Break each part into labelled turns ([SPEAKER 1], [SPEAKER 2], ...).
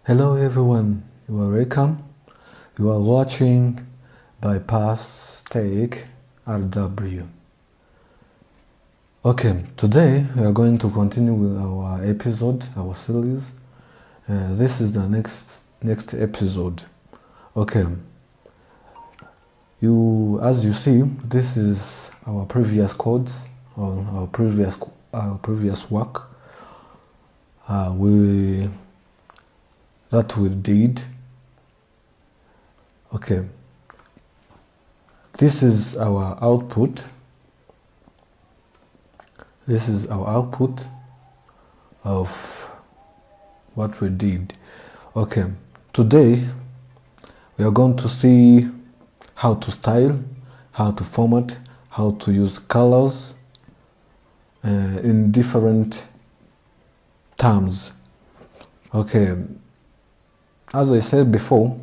[SPEAKER 1] Hello everyone, you are welcome. You are watching Bypass Tech RW. Okay, today we are going to continue with our episode, our series. This is the next episode. Okay, as you see, this is our previous codes on our previous work. That we did. Okay, this is our output. This is our output of what we did. Okay, today we are going to see how to style, how to format, how to use colors in different terms. Okay, as I said before,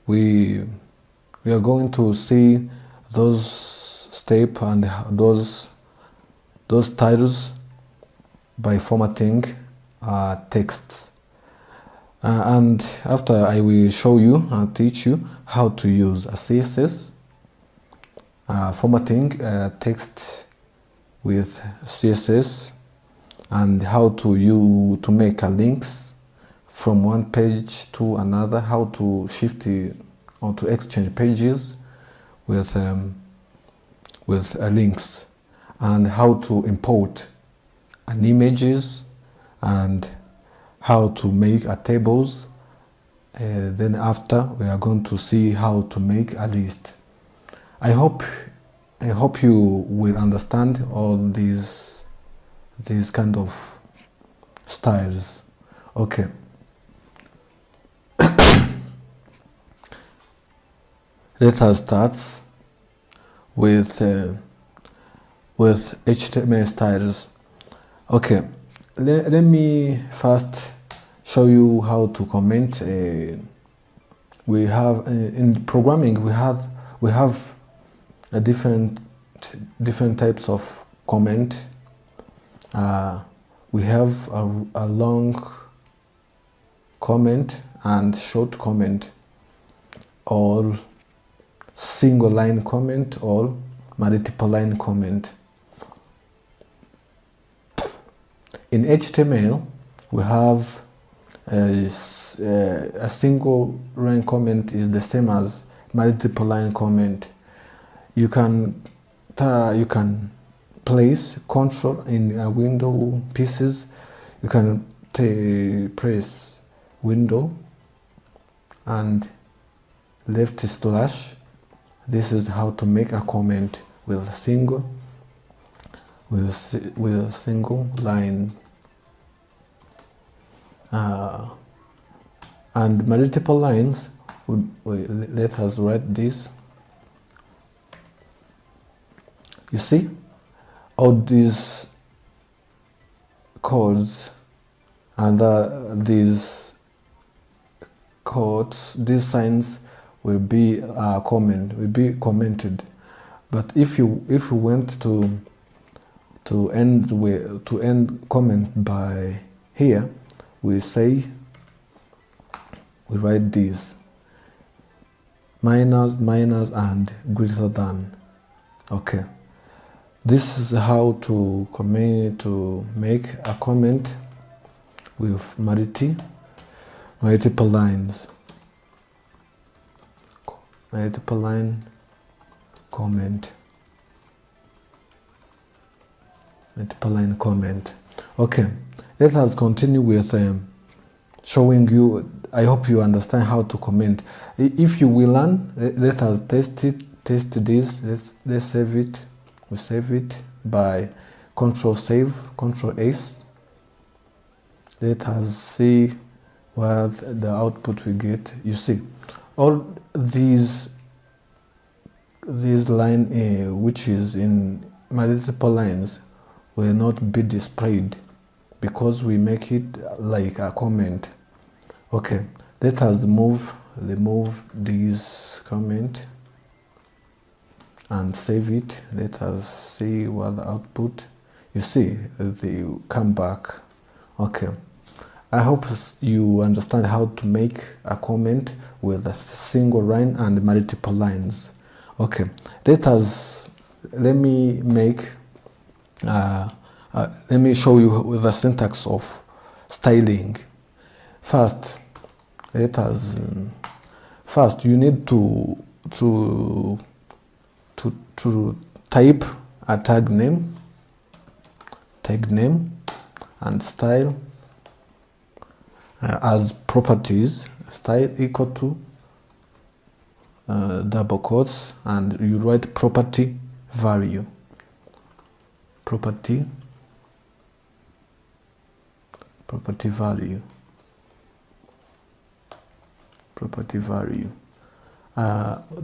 [SPEAKER 1] we are going to see those steps and those titles by formatting texts. And after I will show you and teach you how to use a CSS, formatting text with CSS, and how to make links from one page to another, how to shift or to exchange pages with links, and how to import an images, and how to make a tables. Then after we are going to see how to make a list. I hope you will understand all these kind of styles. Okay. Let us start with HTML styles. Okay, let me first show you how to comment. We have in programming we have a different types of comment. We have a long comment and short comment, or single line comment, or multiple line comment. In HTML, we have a single line comment is the same as multiple line comment. You can place control in a window pieces. You can press window and left slash. This is how to make a comment with a single line, and multiple lines. Let us write this. You see, all these codes and these codes, these signs will be commented. But if you went to end comment by here, we write this minus and greater than. Okay, this is how to make a comment with multiple lines. Multiple line comment. Multiple line comment. Okay, let us continue with showing you. I hope you understand how to comment. If you will learn, let us test this. Let's save it. We save it by Control Save, Control S. Let us see what the output we get. You see, all these line which is in multiple lines will not be displayed because we make it like a comment. Okay, let us remove this comment and save it. Let us see what the output. You see, they come back. Okay, I hope you understand how to make a comment with a single line and multiple lines. Okay, let me show you the syntax of styling. First, you need to type a tag name and style as properties. Style equal to double quotes, and you write property value. Property value.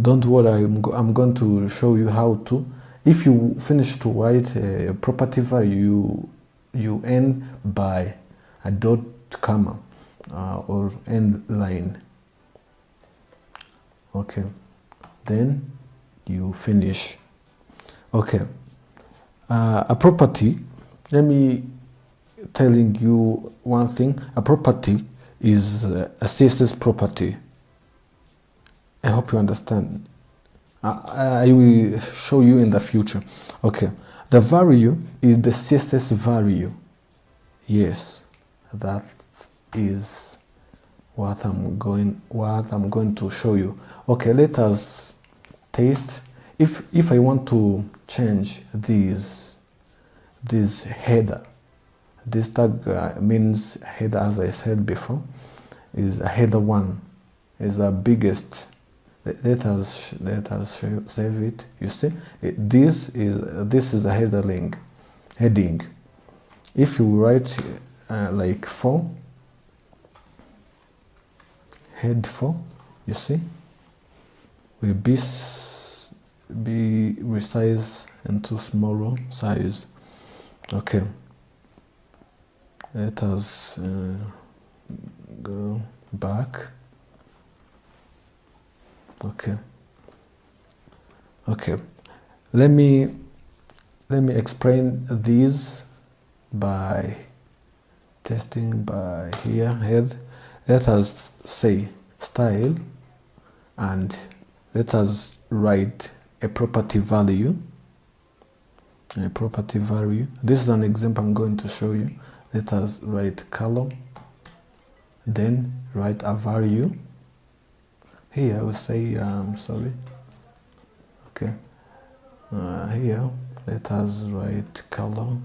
[SPEAKER 1] Don't worry, I'm going to show you how to. If you finish to write a property value, you end by a dot comma or end line. Okay, then you finish. Okay, a property, let me telling you one thing. A property is a CSS property. I hope you understand. I will show you in the future. Okay, the value is the CSS value. Yes, that is what I'm going to show you. Okay, let us taste. If I want to change this header, this tag means header, as I said before, is a header 1, is the biggest. Let us save it. You see, this is a heading. If you write like 4, head 4, you see, will be resized into smaller size. Okay, let us go back. Okay, let me explain these by testing by here. Head, let us say style, and let us write a property value. This is an example I'm going to show you. Let us write color, then write a value. Here I will say sorry. Okay, here let us write color,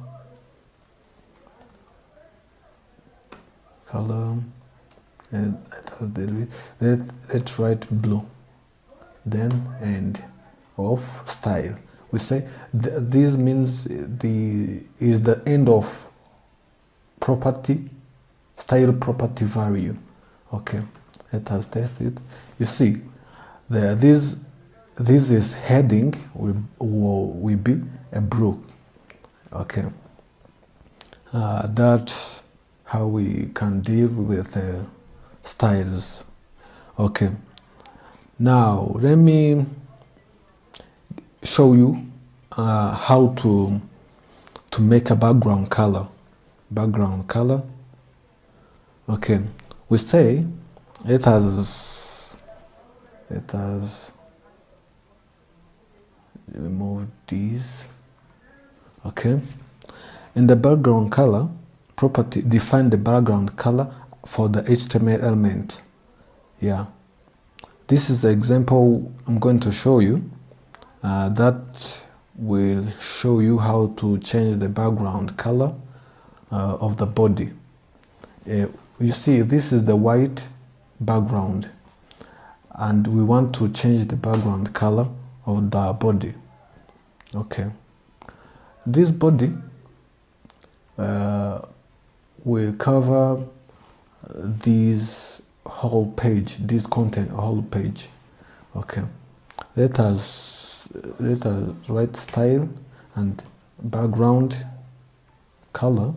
[SPEAKER 1] and let us delete. Let's write blue, then end of style. We say this means is the end of property style property value. Okay, let us test it. You see, this is heading will be a blue. Okay, that's how we can deal with styles. Okay, now let me show you how to make a background color. Okay, we say let us remove these. Okay, in the background color property, define the background color for the HTML element. Yeah, this is the example I'm going to show you that will show you how to change the background color of the body. You see, this is the white background, and we want to change the background color of the body. Okay, this body will cover this whole page, this content whole page. Okay, let us write style and background color,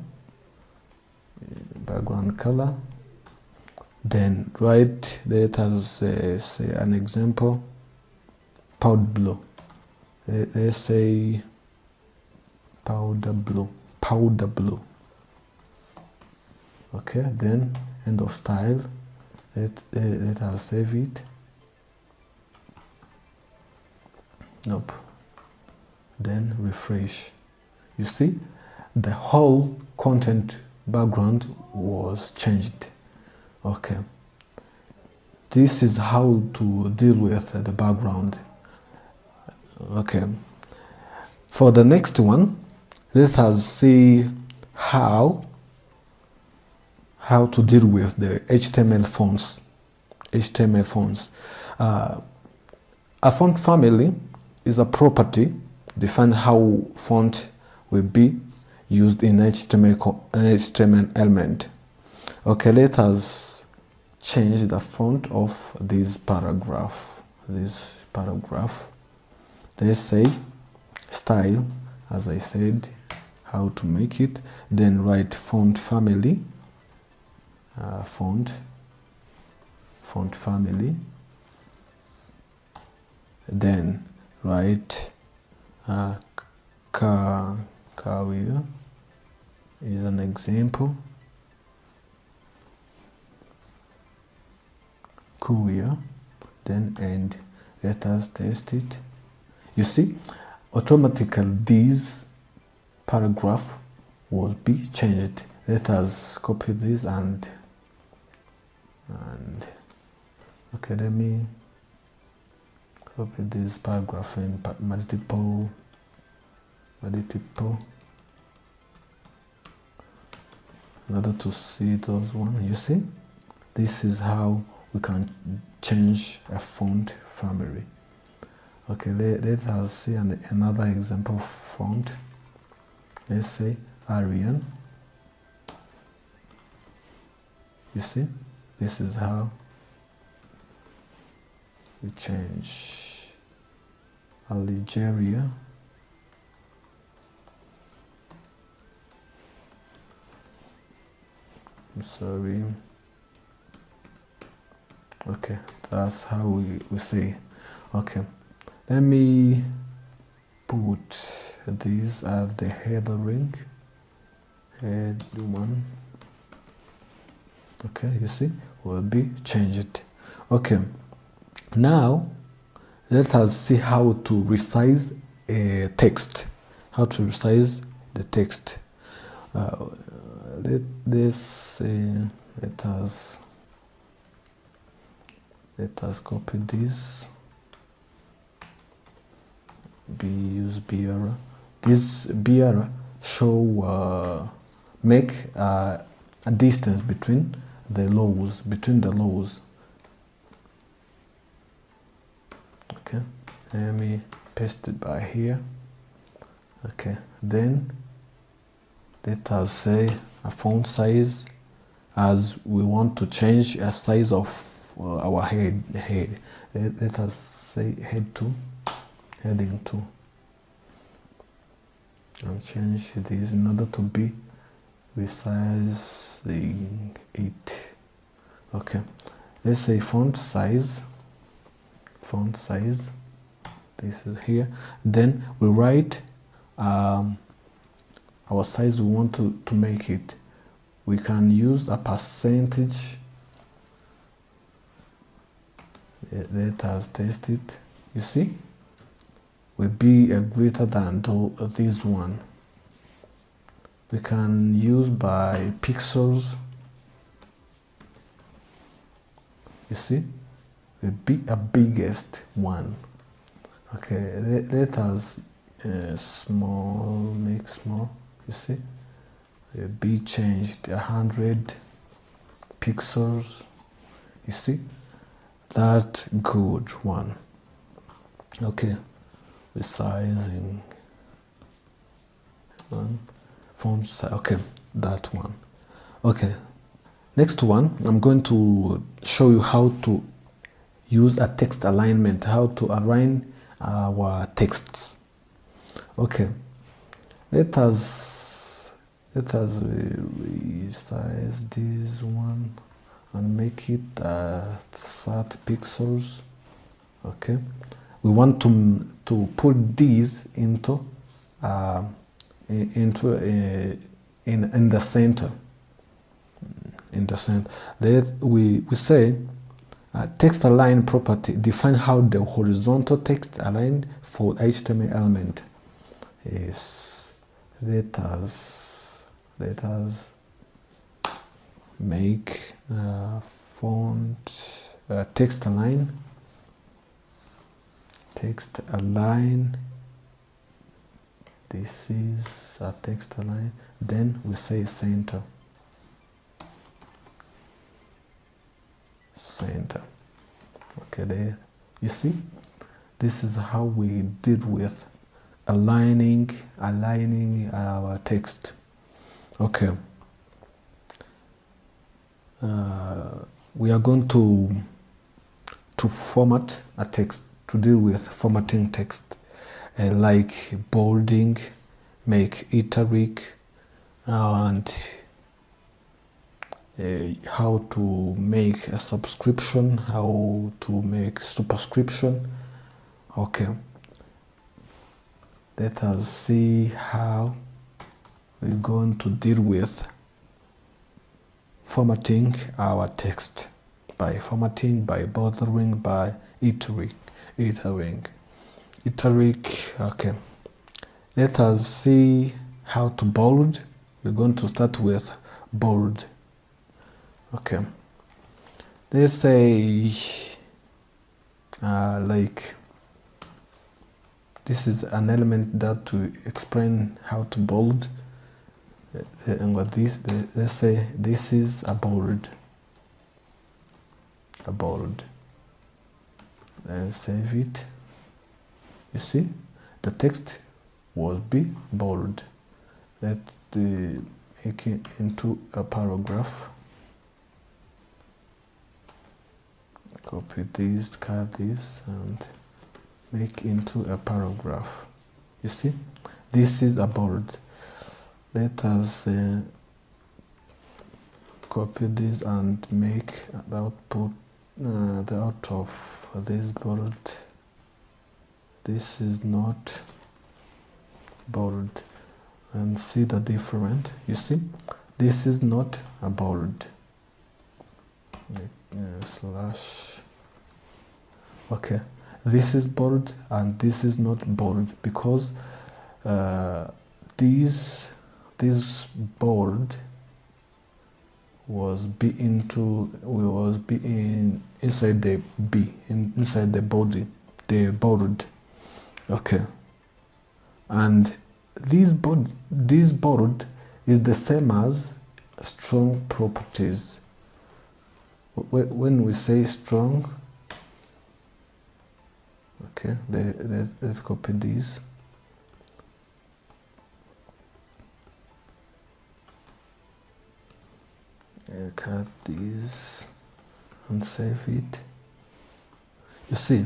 [SPEAKER 1] then write, let us say an example, powder blue. Let's say powder blue. Okay, then end of style. Let us save it. Nope. Then refresh. You see, the whole content background was changed. Okay. This is how to deal with the background. Okay. For the next one, let us see how to deal with the HTML fonts. HTML fonts. A font family is a property define how font will be used in HTML element. Okay, let us change the font of this paragraph. Let's say style, as I said, how to make it. Then write font family, font family. Then write Courier is an example. Courier, then end. Let us test it. You see, automatically this paragraph will be changed. Let us copy this and okay, let me copy this paragraph in multiple in order to see those one. You see, this is how we can change a font family. Okay, let us see another example of font. Let's say Arial. You see, this is how we change Algeria. I'm sorry. Okay, that's how we say. Okay, let me put this at the header ring. Head one. Okay, you see, will be changed. Okay, now let us see how to resize a text. How to resize the text. Let us copy this. Use BR. This BR show make a distance between the rows. Okay, let me paste it by here. Okay, then let us say a font size, as we want to change a size of our head. Let us say heading 2, and change this in order to be resizing it. Okay, let's say font size. This is here. Then we write our size we want to make it. We can use a percentage. Let us test it. You see, will be greater than this one. We can use by pixels. You see, will be a biggest one. Okay, let us make small. You see, will be changed 100 pixels. You see, that good one. Okay, resizing one, font size. Okay, that one. Okay, next one, I'm going to show you how to use a text alignment, how to align our texts. Okay, let us resize this one and make it 30 pixels. Okay, we want to put these in the center. in the center. We say text align property define how the horizontal text align for HTML element is. Let us make font text align this is a text align, then we say center. Okay, there you see, this is how we did with aligning our text. Okay, we are going to format a text, to deal with formatting text, like bolding, make italic, and how to make a subscription, how to make superscription. Okay, let us see how we're going to deal with formatting our text, by formatting, by bordering, by italic. Okay, let us see how to bold. We're going to start with bold. Okay, let's say like this is an element that to explain how to bold, and what this, let's say this is a bold. Let's save it. You see, the text was be bold. Let's make it into a paragraph. Copy this, cut this, and make into a paragraph. You see, this is a bold. Let us copy this and make the output, the out of this bold. This is not bold, and see the difference. You see, this is not a bold. Slash. Okay, this is bold and this is not bold, because this bold was inside the B, inside the body, the bold. Okay, and this bold is the same as strong properties. When we say strong, okay, let's copy this. Cut this and save it. You see,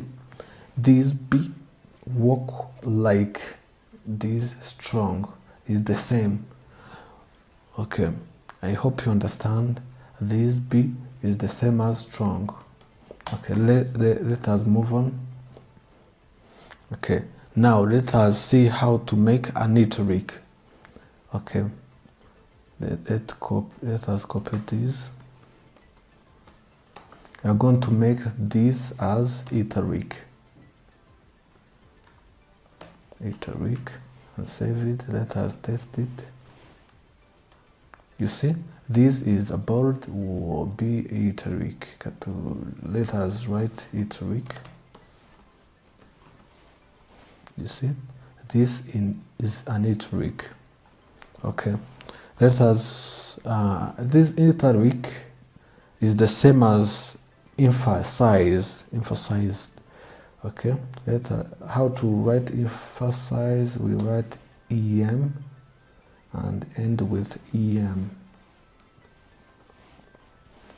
[SPEAKER 1] this B work like this strong is the same. Okay, I hope you understand. This B is the same as strong. Okay, let us move on. Okay, now let us see how to make an italic. Okay, let us copy this. We are going to make this as italic, and save it. Let us test it. You see, this is a bold or be italic. Let us write italic. You see, this is an italic. Okay, let us. This italic is the same as emphasized. Okay, how to write emphasize? We write em and end with em.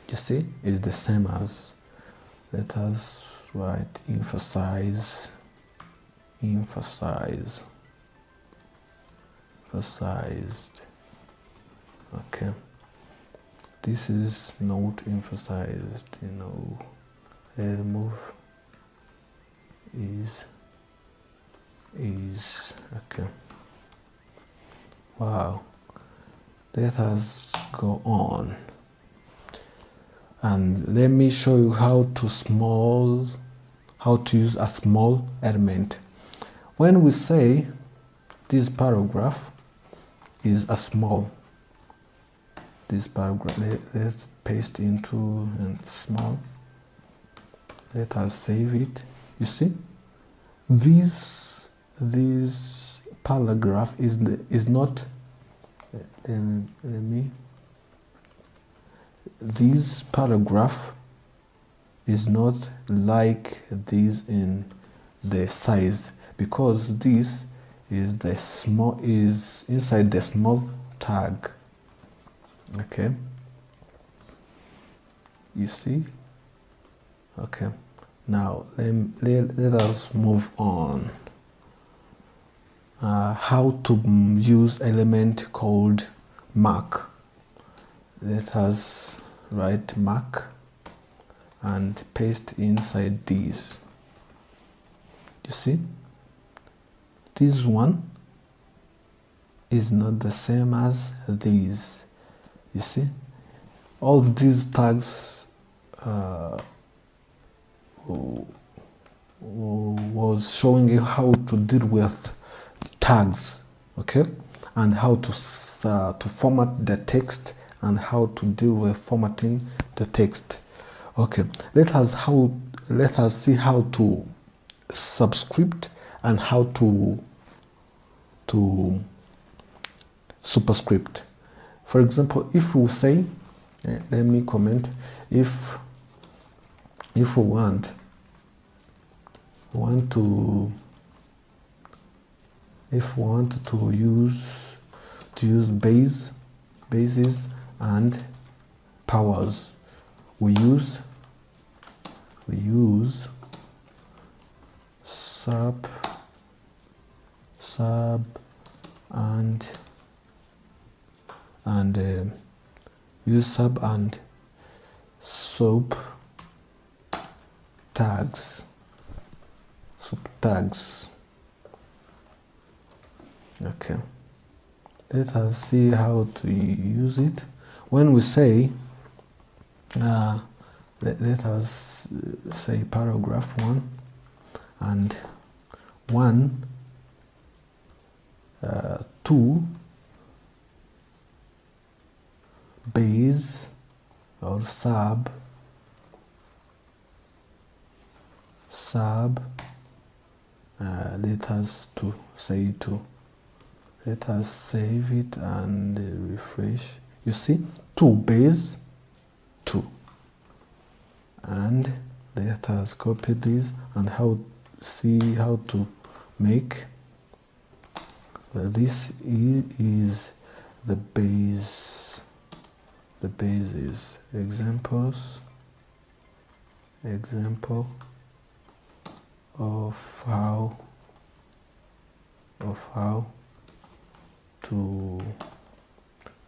[SPEAKER 1] You see, it's the same as. Let us write emphasized. Okay, this is not emphasized. Remove is okay. Wow, let us go on. And let me show you how to use a small element. When we say this paragraph is a small, this paragraph, let's paste into and small. Let us save it. You see, this paragraph is not. This paragraph is not like this in the size, because this is inside the small tag. Okay, you see. Okay, now let us move on. How to use element called mark. Let us write mark and paste inside these. You see, this one is not the same as these. You see, all these tags was showing you how to deal with tags, okay, and how to format the text and how to deal with formatting the text. Okay, let us see how to subscript and how to superscript. For example, if we say, let me comment, if we want to use bases and powers, we use sub and use sub and sub tags. Okay, let us see how to use it. When we say let us say paragraph 1 and 1 2 base or sub let us to say 2. Let us save it and refresh. You see, 2 base 2. And let us copy this and see how to make this is the base. The base is example of how to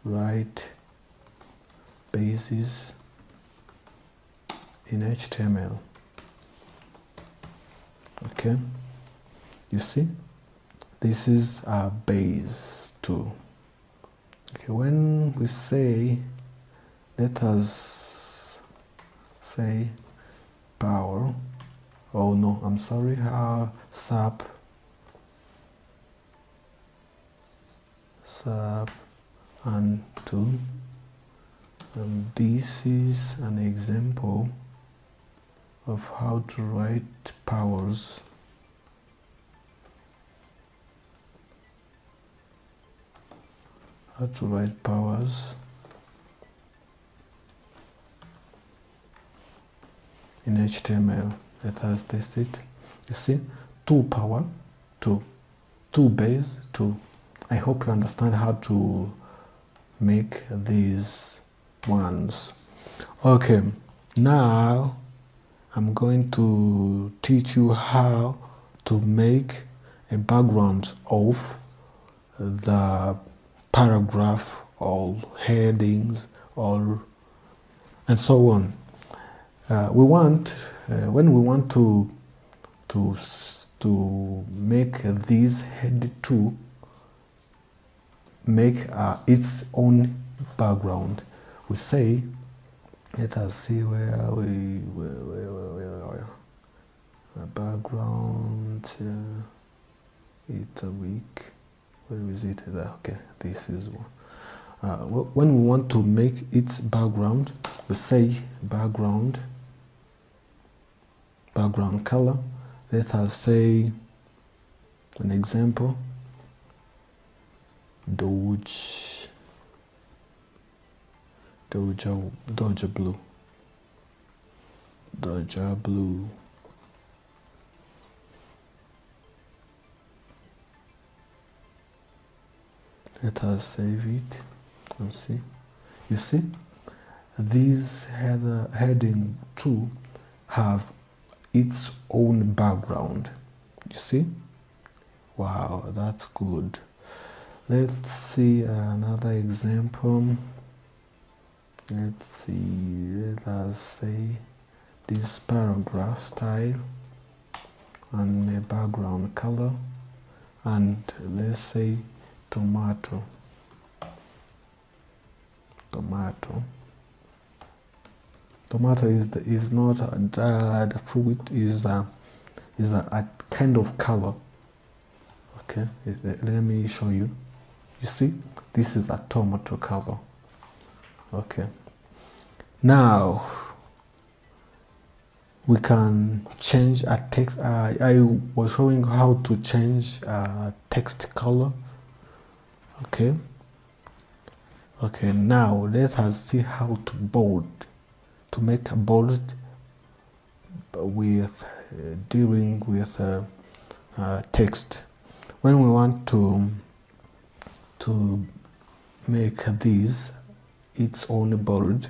[SPEAKER 1] write bases in HTML. Okay, you see, this is our base too. Okay, when we say, let us say power, oh no, I'm sorry, sub and 2, and this is an example of how to write powers. How to write powers in HTML. Let us test it. You see, 2 power 2, 2 base 2. I hope you understand how to make these ones. Okay, now I'm going to teach you how to make a background of the paragraph or headings or and so on. When we want to make this head 2 make its own background, we say Let us see where background. It's a week. Where is it? Okay, this is one. When we want to make its background, we say background color. Let us say an example, Doja blue. Let us save it and see. You see, these heading 2 have its own background. You see? Wow, that's good. Let's see another example. Let's see, let us say this paragraph style and a background color, and let's say tomato. Tomato is not the fruit, is a kind of color. Okay, let me show you. You see, this is a tomato color. Okay, now we can change a text. I was showing how to change a text color. Okay, now let us see how to make a bold with dealing with text. When we want to make these its own bold,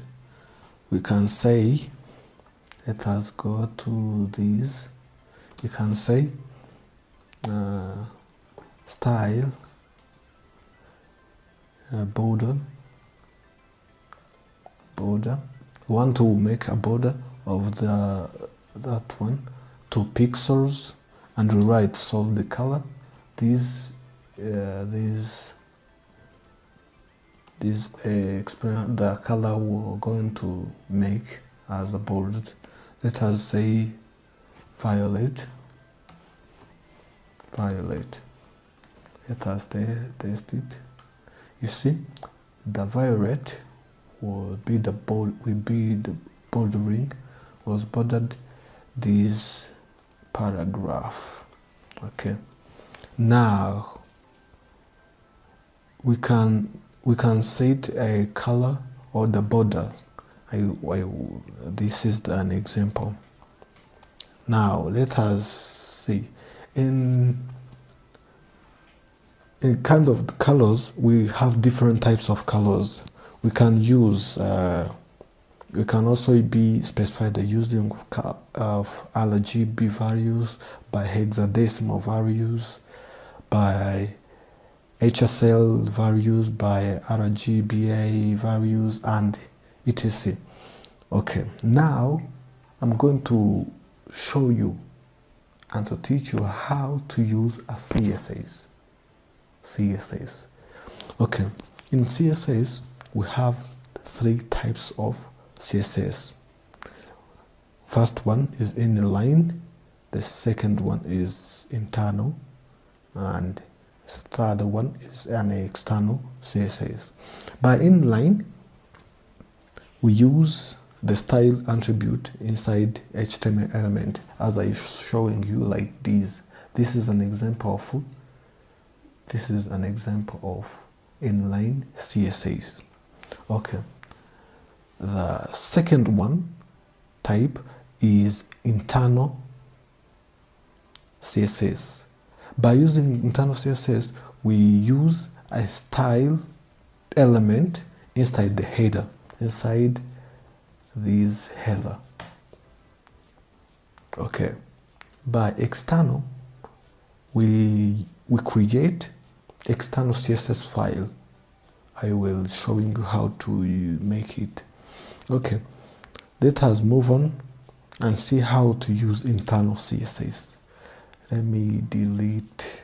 [SPEAKER 1] we can say, let us go to these. You can say style border. Want to make a border of that one, 2 pixels, and rewrite solve the color. This experiment, the color we're going to make as a bold. Let us say violet. Let us test it. You see, the violet will be the bordering, was bordered this paragraph. Okay, now we can set a color or the border. This is an example. Now let us see in kind of colors. We have different types of colors. We can use. We can also be specified the using of RGB values, by hexadecimal values, by HSL values, by RGBA values, and etc. Okay, now I'm going to show you and to teach you how to use a CSS. Okay, in CSS we have 3 types of CSS. First one is inline, the second one is internal, and third one is an external CSS. By inline, we use the style attribute inside HTML element, as I showing you like this. This is an example of inline CSS. Okay. The second one type is internal CSS. By using internal CSS, we use a style element inside the header, inside this header. Okay. By external, we create external CSS file. I will show you how to make it. Okay, let us move on and see how to use internal CSS. Let me delete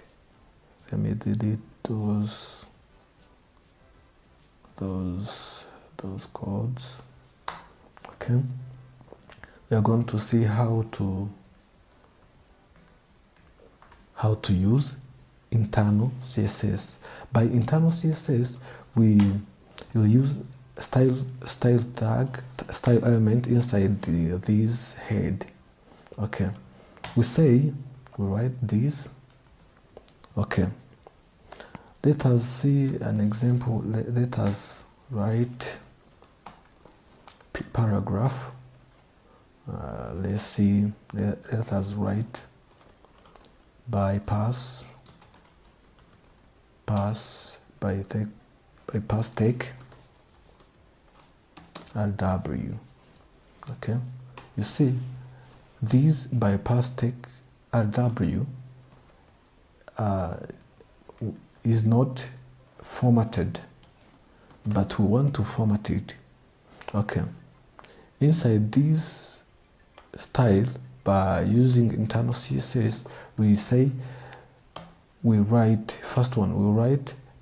[SPEAKER 1] those codes Okay, we are going to see how to use internal CSS. By internal CSS, we will use style tag, style element inside this head. Okay, we write this. Okay, let us see an example. Let us write paragraph. Let's see. Let us write bypass take RW. Okay, you see this bypass take RW is not formatted, but we want to format it. Okay, inside this style, by using internal CSS, we write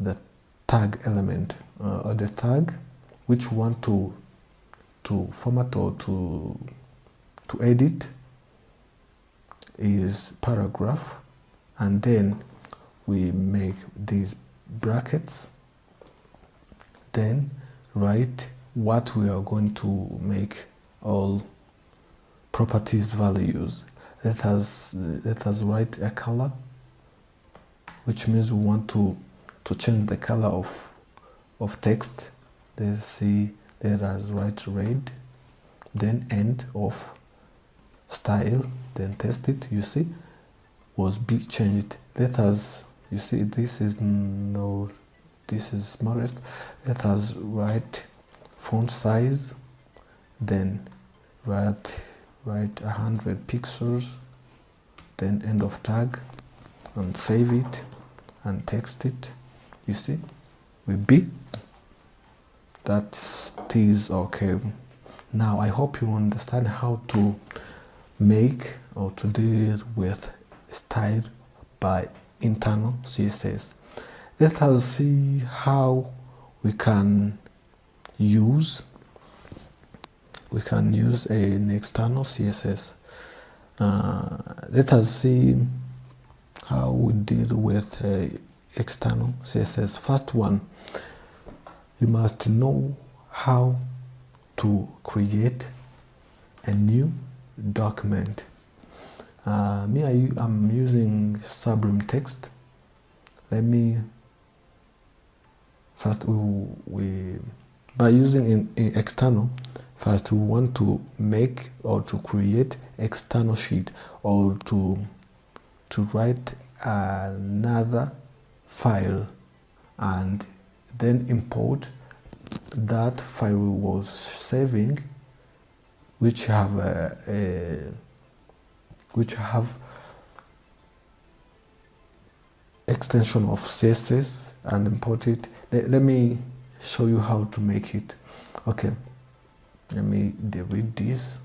[SPEAKER 1] the tag element, or the tag which we want to format or to edit is paragraph, and then we make these brackets, then write what we are going to make all properties values. Let us write a color, which means we want to change the color of text. Let's see, let us write red, then end of style, then test it. You see, was big changed. Let us, you see, this is smallest. Let us write font size, then write 100 pixels, then end of tag, and save it and text it. You see, with B, that is okay. Now I hope you understand how to make or to deal with style by internal CSS. Let us see how we can use an external CSS. Let us see how we deal with external CSS. First one, you must know how to create a new document. I'm using Sublime Text. Let me first by using in external, first we want to make or to create external sheet, or to write another file and then import that file we was saving, which have extension of CSS, and import it. Let me show you how to make it. Okay, let me delete this,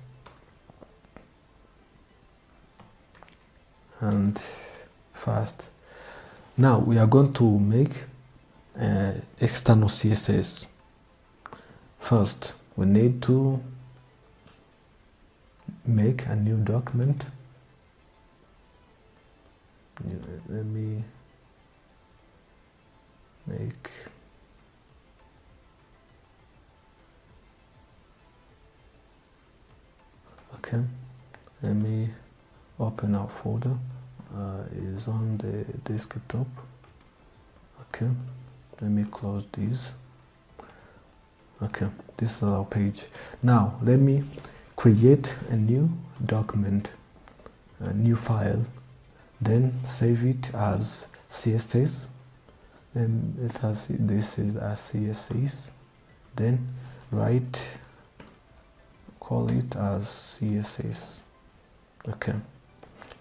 [SPEAKER 1] and first, now we are going to make external CSS. First, we need to make a new document. Let me make okay. Let me open our folder. Is on the desktop. Okay, let me close this. Okay, this is our page. Now let me create a new document, a new file, then save it as CSS. Then it has, this is a CSS. Then call it as CSS. Okay.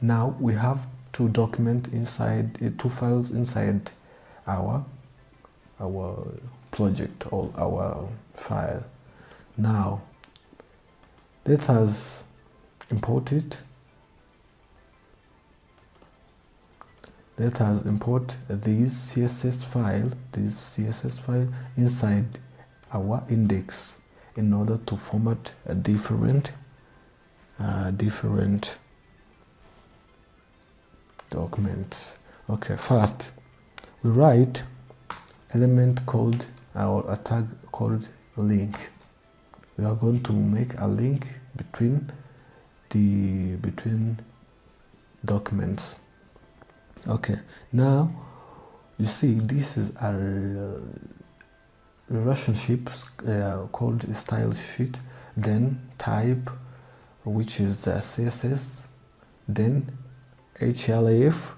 [SPEAKER 1] Now we have two documents inside, two files inside our project or our file. Now let us import it. Let us import this CSS file inside our index. in order to format a different documents. Okay, first we write element called or a tag called link. We are going to make a link between documents. Okay, now you see this is a relationship called style sheet, then type, which is the CSS, then href,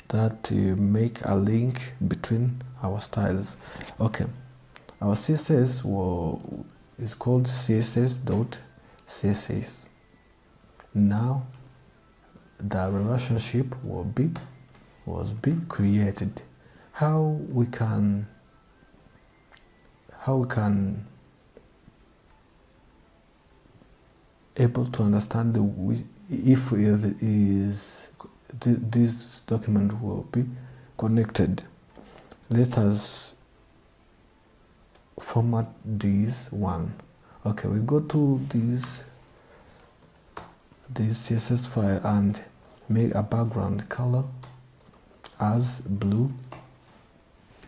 [SPEAKER 1] that make a link between our styles. Okay, our CSS is called css.css. Now the relationship was created. How we can able to understand if this document will be connected. Let us format this one. Okay, we go to this CSS file and make a background color as blue.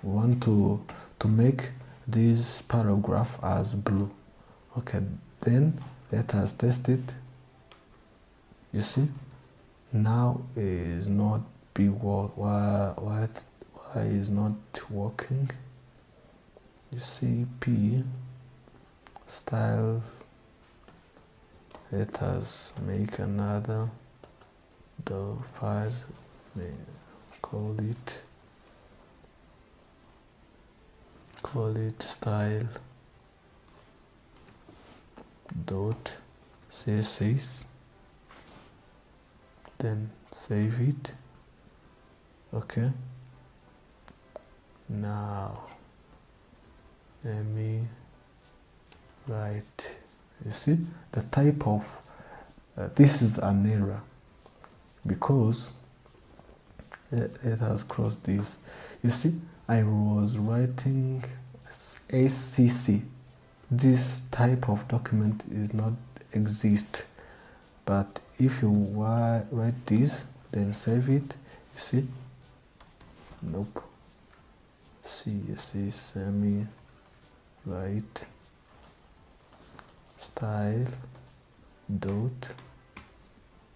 [SPEAKER 1] We want to make this paragraph as blue. Okay, then let us test it. You see, now is not why is not working. You see, P style. Let us make another file, call it style dot css, then save it. Okay, now let me write. You see the type of this is an error because it has crossed this. You see, I was writing SCC. This type of document is not exist, but if you write this, then save it. You see, nope. CSS, let me write style dot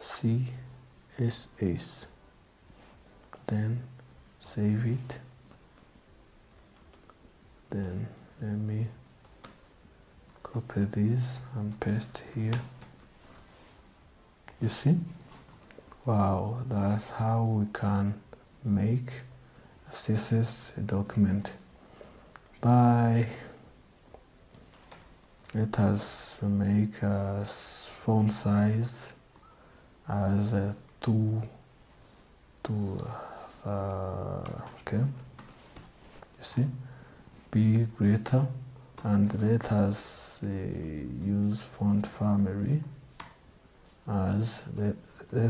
[SPEAKER 1] css, then save it. Then let me copy this and paste here. You see, wow, that's how we can make a CSS document. Let us make a font size as a 2. Okay, you see, be greater, and let us use font family as let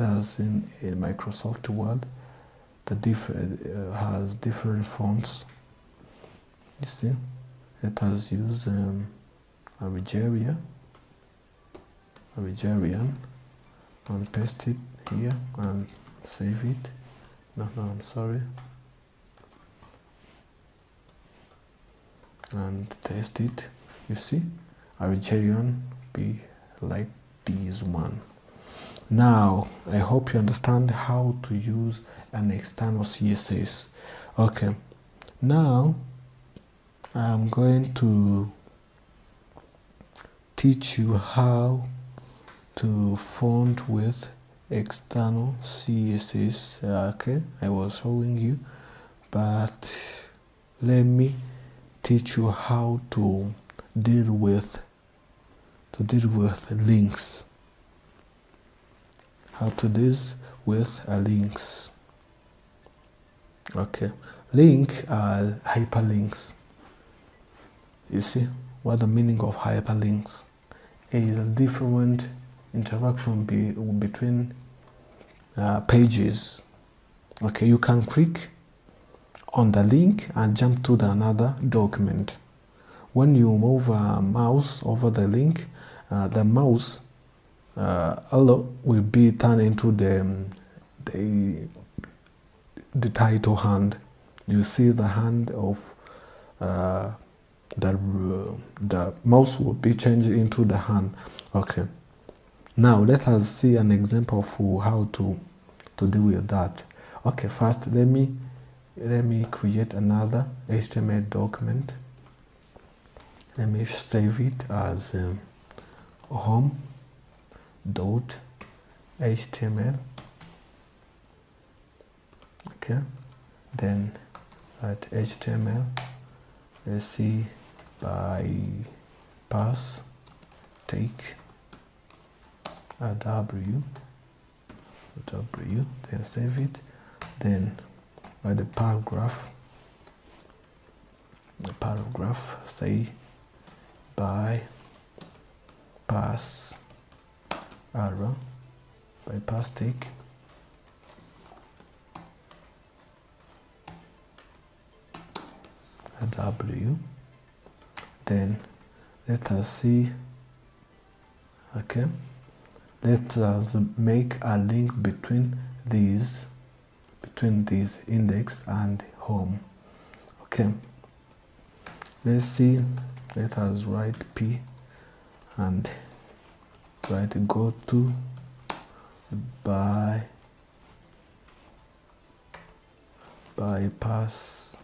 [SPEAKER 1] us in Microsoft Word. The has different fonts. You see, let us use Arial and paste it here and save it. No, I'm sorry. And test it. You see, Arial be like this one. Now, I hope you understand how to use an external CSS. Okay, now I'm going to teach you how to font with external CSS. Okay, I was showing you, but let me teach you how to deal with links. How to deal with links. Okay, link are hyperlinks. You see what the meaning of hyperlinks is? A different interaction between pages. Okay, you can click on the link and jump to another document. when you move a mouse over the link, the mouse will be turned into the title hand. You see the hand of the mouse will be changed into the hand. Okay. Now let us see an example of how to deal with that. Okay, first let me create another HTML document. Let me save it as home.html. Okay, then at HTML, let's see bypass take a w, then save it. Then by the paragraph say bypass arrow, bypass take a w. Then let us see. Okay, let us make a link between these index and home. Okay, let's see. Let us write p and write go to bypass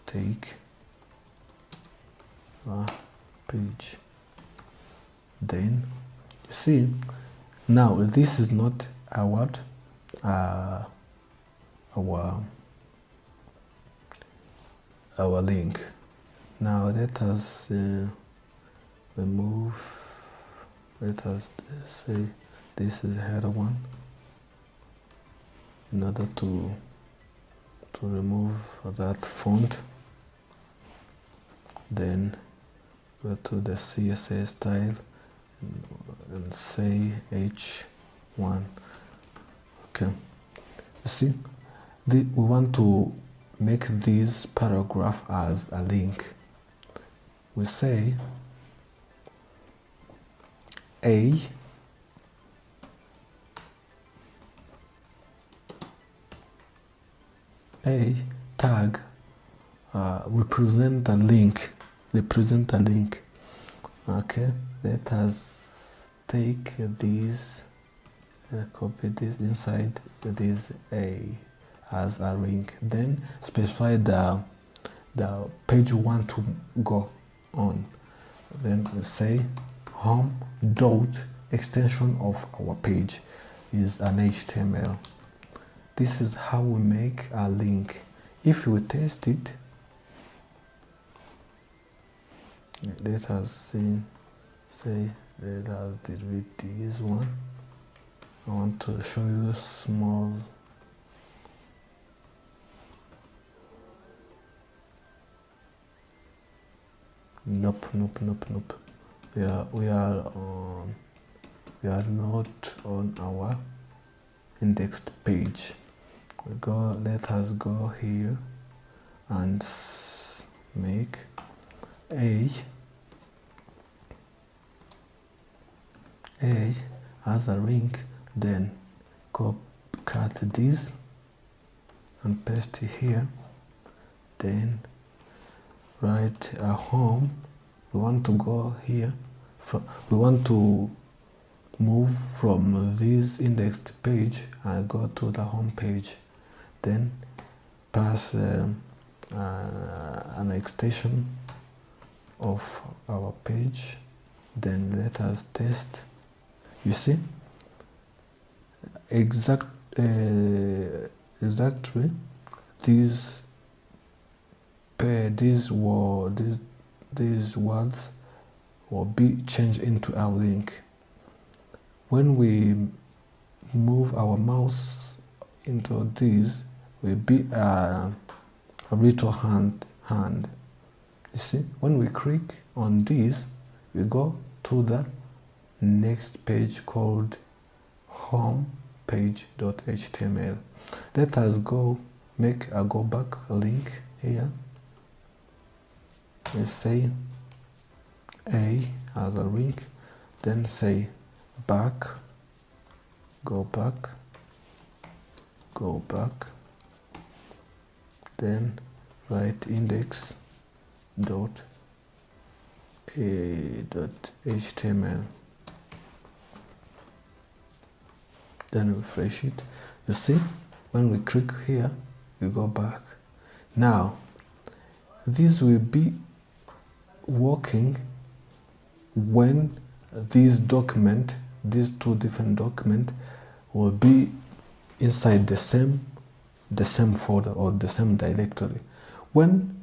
[SPEAKER 1] take page. Then you see, now this is not our link. Now let us remove. Let us say this is header one, in order to remove that font. Then go to the CSS style and say H1. Okay, you see, we want to make this paragraph as a link. We say A tag represent a link. Okay, let us take this, copy this inside this A as a link. Then specify the page we want to go on. Then we say home dot extension of our page is an HTML. This is how we make a link. If we test it, let us see. Let us delete this one. I want to show you a small. Nope. We are not on our indexed page. Let us go here and make A as a link. Then cut this and paste it here. Then write a home. We want to go here. We want to move from this indexed page and go to the home page. Then pass an extension of our page. Then let us test. You see, exactly these words will be changed into our link. When we move our mouse into this, will be a little hand. You see, when we click on this, we go to the next page called homepage.html. Let us go make a go back link here. we say A as a ring, then say back, go back, go back, then write index dot html, then refresh it. You see, when we click here, we go back. Now this will be working when these document, these two different documents, will be inside the same folder or the same directory. When,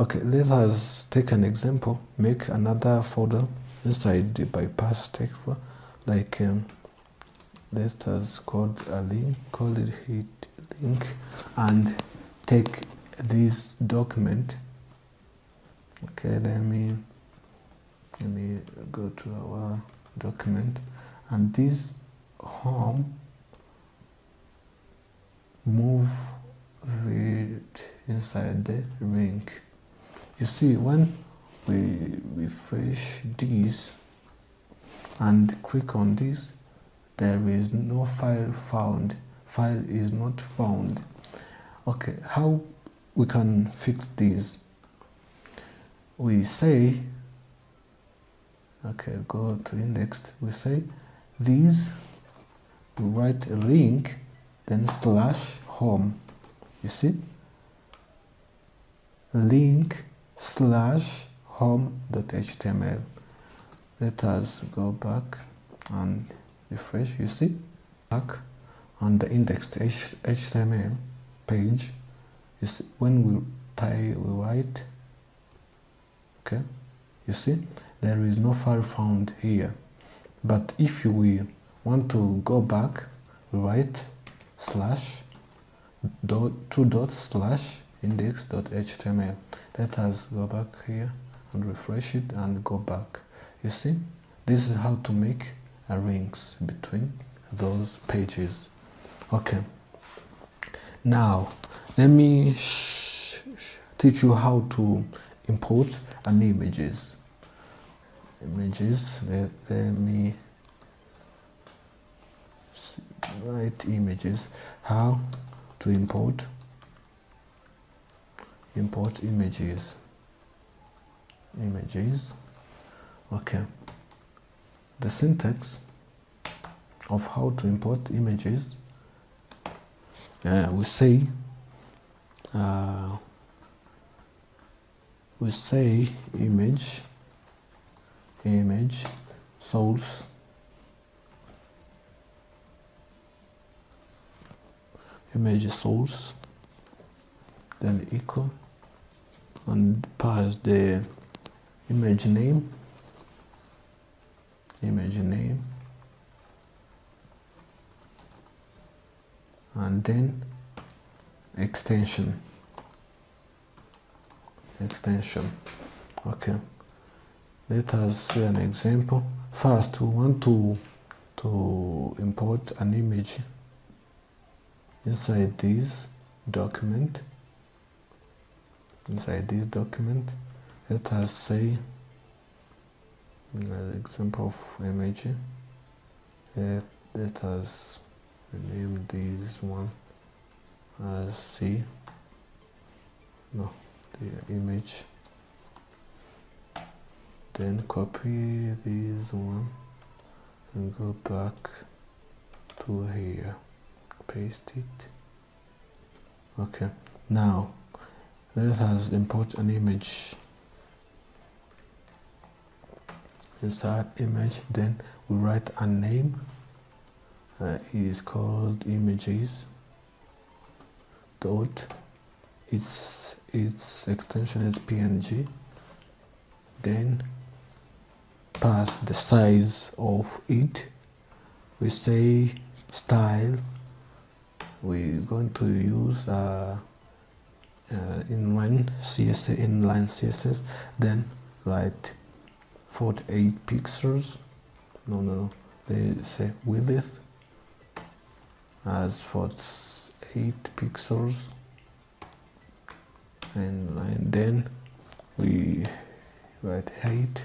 [SPEAKER 1] okay, let us take an example. Make another folder inside the bypass text, like let us call a link, call it hit link, and take this document. Okay, let me go to our document, and this home, move it inside the ring. You see, when we refresh this and click on this, there is no file found. File is not found. Okay, how we can fix this? We say, okay, go to index. We say these, we write a link, then slash home. You see, link slash home.html. Let us go back and refresh. You see, back on the indexed HTML page. You see, when we write, okay, you see, there is no file found here. But if we want to go back, we write slash two dots slash index.html. Let us go back here and refresh it and go back. You see, this is how to make a links between those pages. Okay, now let me teach you how to import an images. Let me write images. How to import images. Okay, the syntax of how to import images, we say image source then equal, and pass the image name, and then extension. Okay, let us see an example. First, we want to import an image inside this document. Let us say an example of image. Let us rename this one as C. No, the image. Then copy this one and go back to here. Paste it. Okay, now let us import an image. Inside image, then we write a name. It is called images dot. Its extension is PNG. Then pass the size of it. We say style. We're going to use inline CSS. Then write 48 pixels. No. They say width as 48 pixels, and then we write height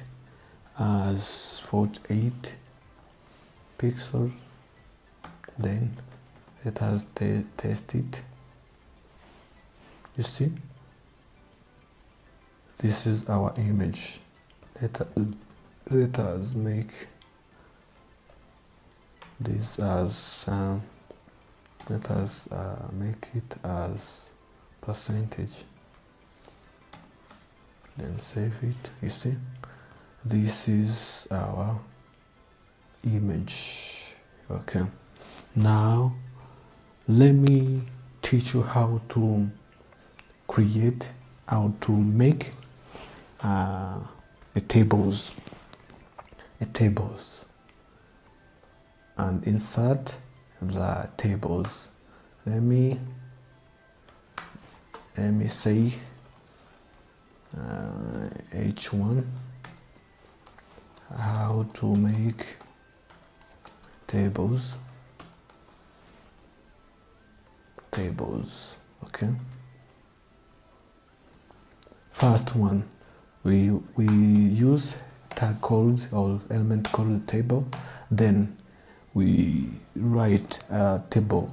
[SPEAKER 1] as 48 pixels. Then let us test it. You see, this is our image. Let us make this as let us make it as percentage, then save it. You see, this is our image. Okay, now let me teach you how to create, how to make a tables and insert the tables. Let me say H1, how to make tables. Okay, first one, we use tag called or element called table. Then we write table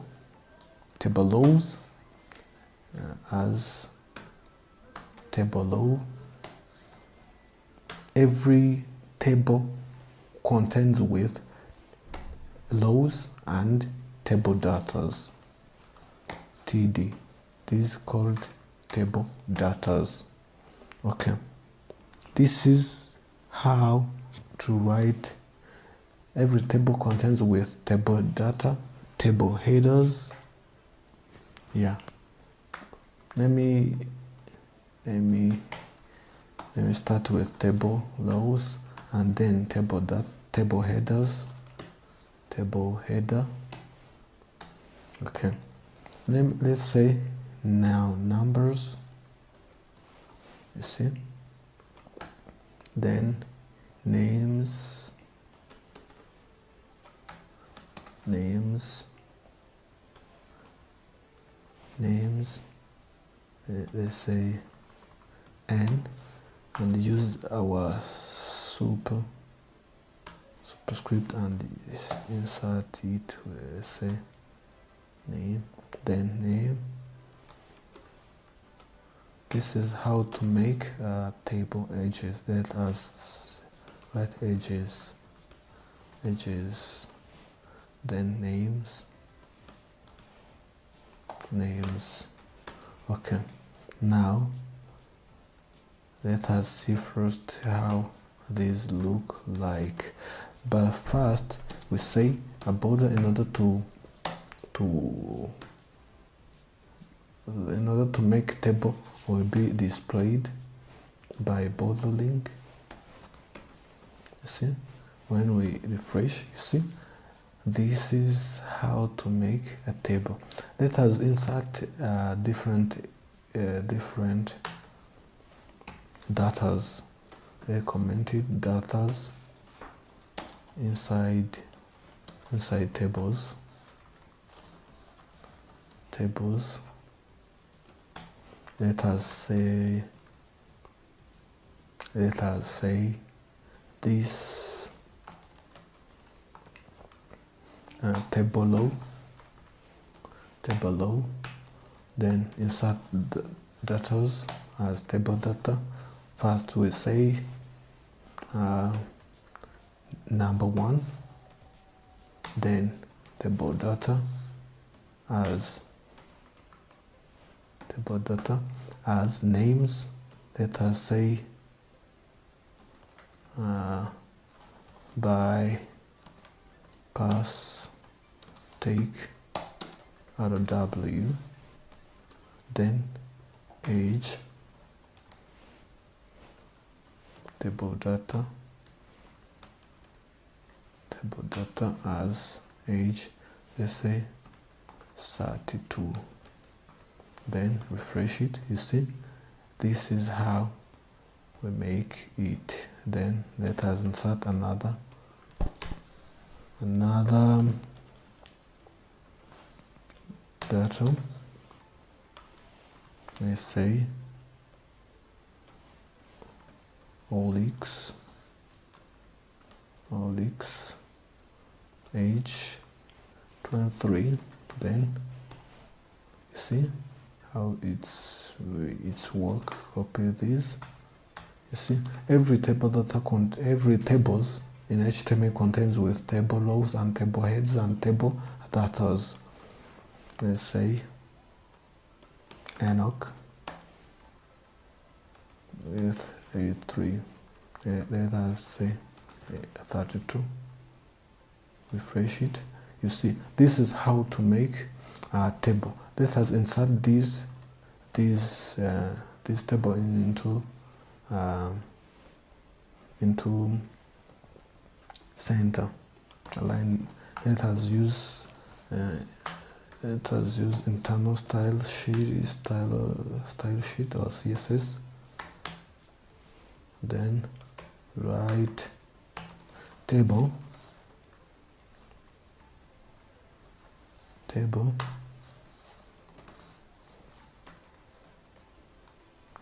[SPEAKER 1] rows as table row. Every table contains with rows and table datas. TD. This is called table datas. Okay. This is how to write. Every table contains with table data, table headers. Yeah. Let me start with table rows and then table headers. Table header. Okay. Let's say now numbers. You see. Then names. Let's say n, and use our superscript and insert it. Say name, then name. This is how to make table edges. Let us write edges, then names. Okay, now let us see first how these look like. But first we say a border in order to make table will be displayed by bordering. You see, when we refresh, you see, this is how to make a table. Let us insert different datas, commented datas inside tables. Let us say this table row, then insert the datas as table data. First we say number 1, then table data as names. Let us say by pass take RW, then age, table data as age, let's say 32. Then refresh it. You see, this is how we make it. Then let us insert another data. Let's say OLX age 23. Then you see how it's work. Copy this. You see every table every tables in HTML contains with table rows and table heads and table datas. Let's say Enoch with 83. Let us say 32. Refresh it. You see, this is how to make a table. Let us insert this table into center. Align. Let us use internal style sheet or CSS. Then write table.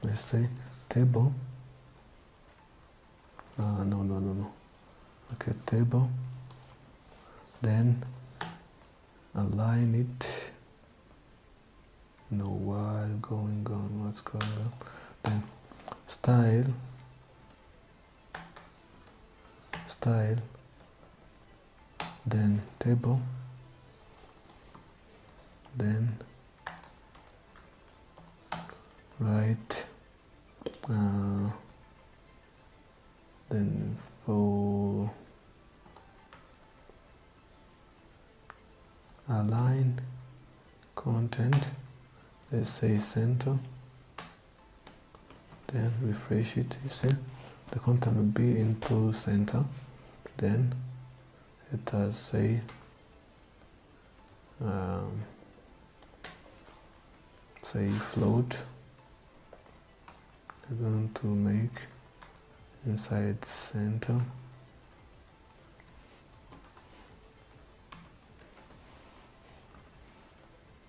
[SPEAKER 1] Let's say table. No. Okay, table. Then align it. No, while going on, what's going on? Then style. Then table. Then write. Then for align content, let's say center. Then refresh it. You see the content will be into center. Then let us say float. We're going to make inside center.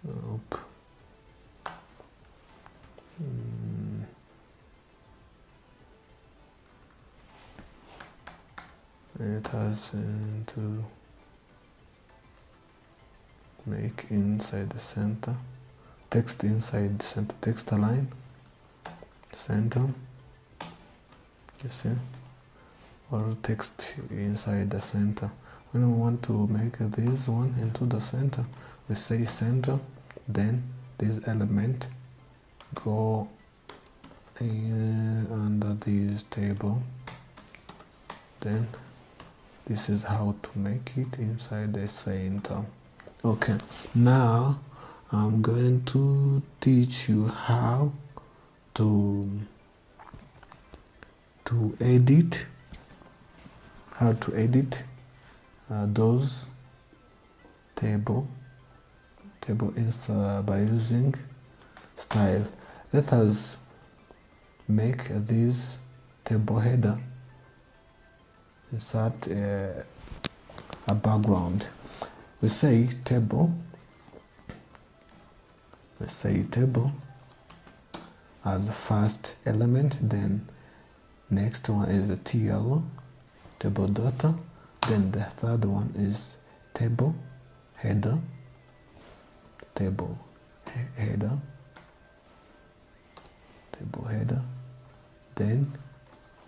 [SPEAKER 1] Nope. It has to make inside the center. Text inside the center. Text align. Center. You see? Or text inside the center. When we want to make this one into the center, we say center, then this element go in under this table. Then this is how to make it inside the center. Okay, now I'm going to teach you how to edit those table by using style. Let us make this table header. Insert a background. We say table. Let's say table as the first element, then next one is the TL, table data, then the third one is table header, then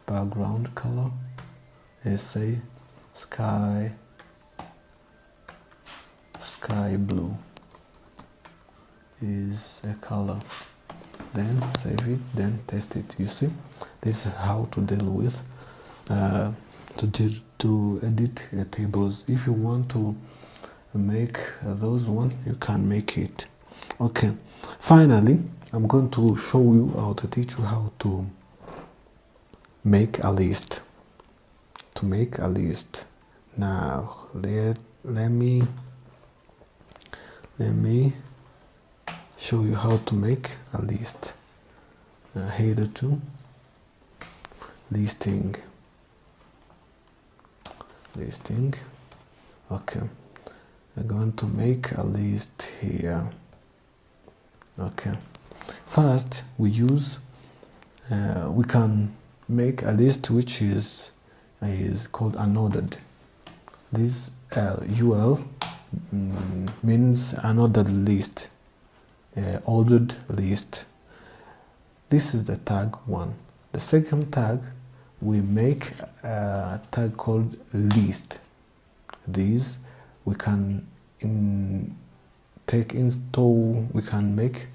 [SPEAKER 1] background color. Let's say sky blue is a color. Then save it, then test it. You see, this is how to deal with to edit tables. If you want to make those one, you can make it. Okay, finally I'm going to show you how to teach you how to make a list. Now let me show you how to make a list. Header to listing. Okay, we're going to make a list here. Okay, first we use we can make a list which is called unordered. This UL means unordered list, ordered list. This is the tag 1. The second tag, we make a tag called list. These we can we can make,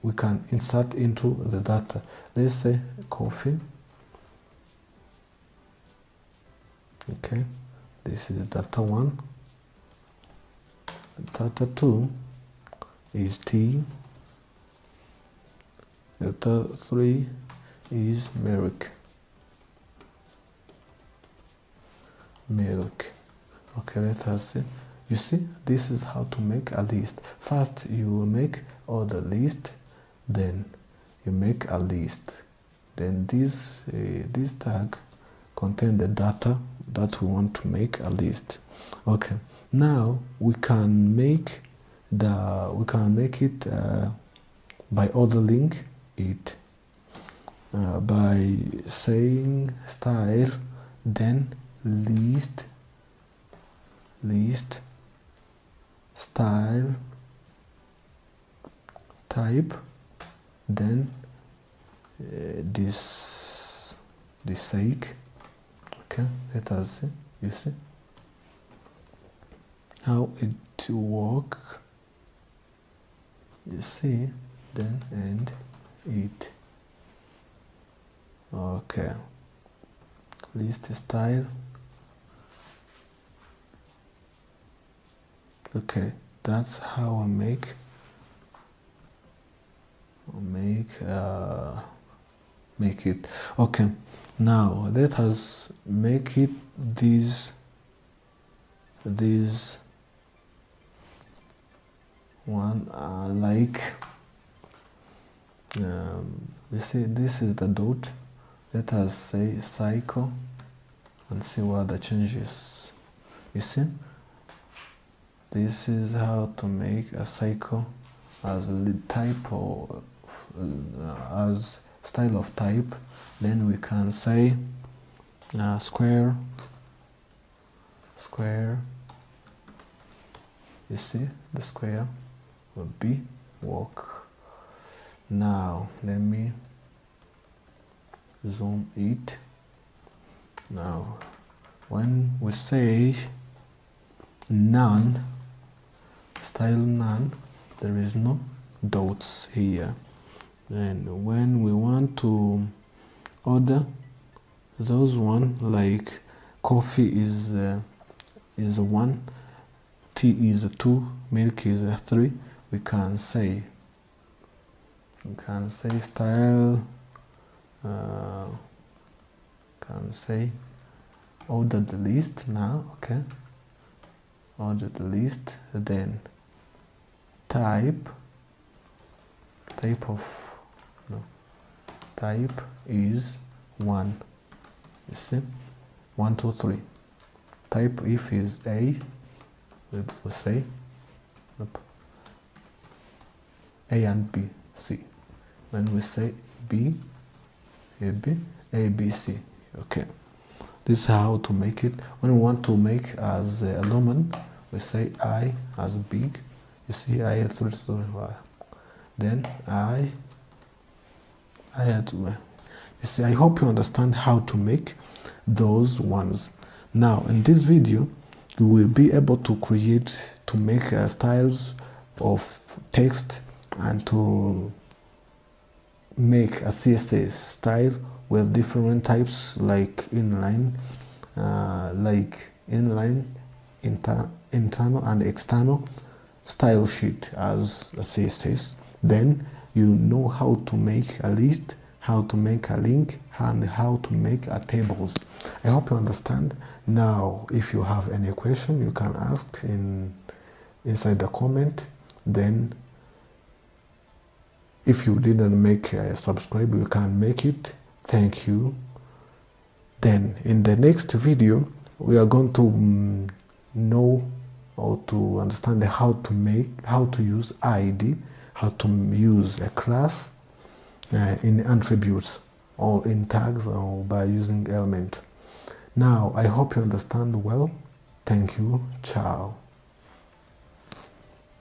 [SPEAKER 1] we can insert into the data. Let's say coffee. Okay, this is data 1. Data 2 is tea. Data 3 is milk. Okay, let us see. You see, this is how to make a list. First, you make all the list, then you make a list. Then this tag contain the data that we want to make a list. Okay, now we can make it by ordering it by saying style, then list style type, then this sake. Okay, let us see. You see how it work. You see, then and it. Okay, list style. Okay, that's how I make it. Okay, now let us make it this one, like you see, this is the dot. Let us say cycle and see what the change is. You see, this is how to make a cycle as type or as style of type. Then we can say square. You see, the square will be work. Now let me zoom it. Now when we say none, style none, there is no dots here. And when we want to order those one, like coffee is 1, tea is 2, milk is 3, we can say style, can say order the list now. Okay, order the list, then type is 1. You see, 1, 2, 3. Type if is A, we say A and B, C. When we say B, A, B, C. Okay, this is how to make it. When we want to make as a lemon, we say I as big. You see, I had 3, then I had to. You see, I hope you understand how to make those ones. Now, in this video, you will be able to make styles of text and to make a CSS style with different types, like inline, internal and external style sheet as a CSS. Then you know how to make a list, how to make a link, and how to make a tables. I hope you understand. Now, if you have any question, you can ask inside the comment. Then if you didn't make a subscribe, you can make it. Thank you. Then in the next video, we are going to know or to understand how to use ID, how to use a class in attributes. or in tags or by using element. Now, I hope you understand well. Thank you. Ciao.